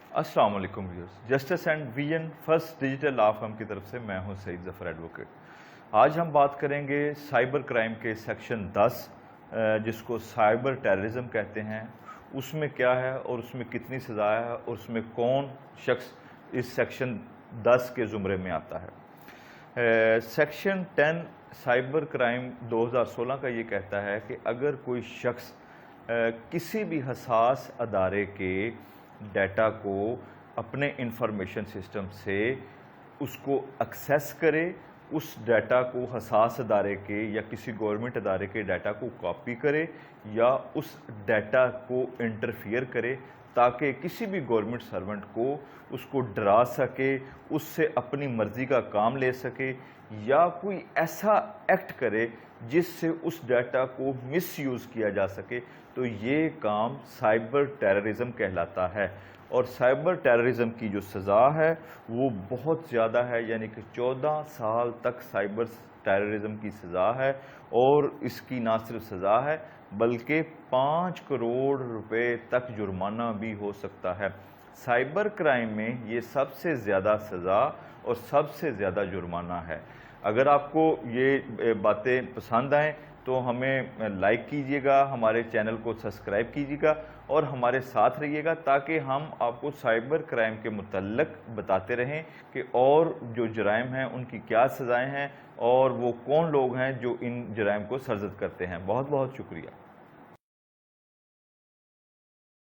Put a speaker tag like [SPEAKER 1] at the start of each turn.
[SPEAKER 1] अस्सलाम वालेकुम viewers, justice and vision first digital law firm की तरफ से मैं हूं सईद ज़फ़र एडवोकेट। आज हम बात करेंगे साइबर क्राइम के सेक्शन 10 जिसको साइबर टेररिज्म कहते हैं, उसमें क्या है और उसमें कितनी सज़ा है और उसमें कौन शख्स इस सेक्शन 10 के ज़ुमरे में आता है। सेक्शन 10 साइबर क्राइम 2016 का ये कहता है कि अगर कोई शख्स किसी भी हसास अदारे के डाटा को अपने इंफॉर्मेशन सिस्टम से उसको एक्सेस करे, उस डाटा को हसास अदारे के या किसी गवर्नमेंट अदारे के डाटा को कॉपी करे या उस डाटा को इंटरफियर करे ताकि किसी भी गवर्नमेंट सर्वेंट को उसको डरा सके, उससे अपनी मर्ज़ी का काम ले सके या कोई ऐसा एक्ट करे जिससे उस डाटा को मिसयूज़ किया जा सके, तो ये काम साइबर टेररिज्म कहलाता है। और साइबर टेररिज्म की जो सज़ा है वो बहुत ज़्यादा है, यानी कि 14 साल तक साइबर टेररिज्म की सज़ा है। और इसकी ना सिर्फ सज़ा है बल्कि 5 करोड़ रुपए तक जुर्माना भी हो सकता है। साइबर क्राइम में ये सबसे ज़्यादा सज़ा और सबसे ज़्यादा जुर्माना है। अगर आपको ये बातें पसंद आएँ तो हमें लाइक कीजिएगा, हमारे चैनल को सब्सक्राइब कीजिएगा और हमारे साथ रहिएगा ताकि हम आपको साइबर क्राइम के मुतल्लिक़ बताते रहें कि और जो जराइम हैं उनकी क्या सज़ाएँ हैं और वो कौन लोग हैं जो इन जराइम को सरज़द करते हैं। बहुत बहुत शुक्रिया।